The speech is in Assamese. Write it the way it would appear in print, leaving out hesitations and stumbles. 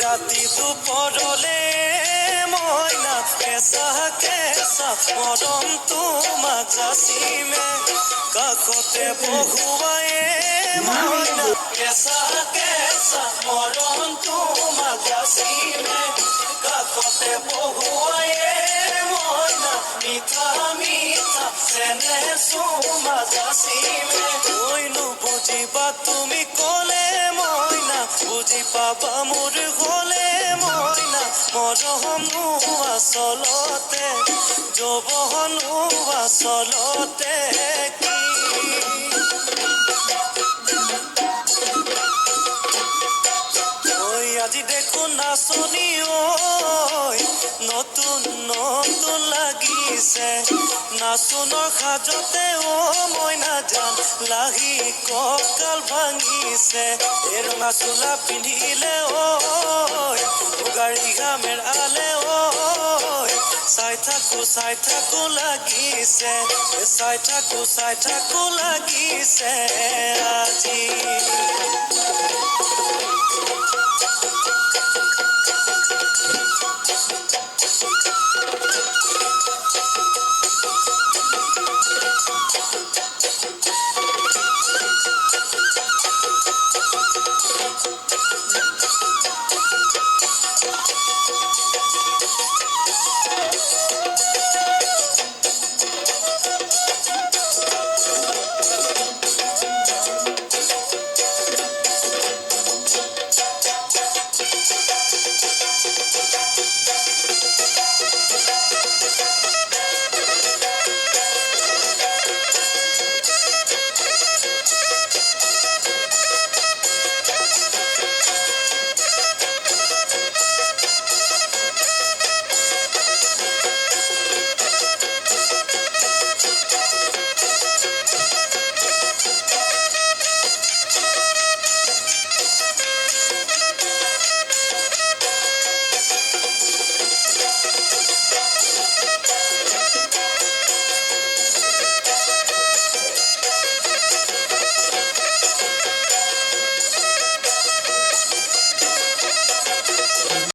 ৰাতি দুপৰলে মইনা কেঁচা কেঁচা মৰম তোমাক যাচিমে কাষতে বহুৱায়ে মইনা কেঁচা কেঁচা মৰম তোমাক যাচিমে কাষতে বহুৱায়ে মইনা মিঠা মিঠা চেনে চুমা যাচিমে কৈনো বুজিবা তুমি ক'লে মইনা বুজি পাবা মোৰ গ'লে মইনা মৰমো আচলতে যৌৱনো আচলতে কি আজি দেখোন নাচনি ঐ নতুন নতুন লাগিছে নাচনৰ সাজতে মইনা জান লাহি কঁকাল ভাঙিছে এই ৰঙা চোলা পিন্ধিলে উগাৰি ঘামেৰ আলে চাই থাকো লাগিছে চাই থাকো লাগিছে আজি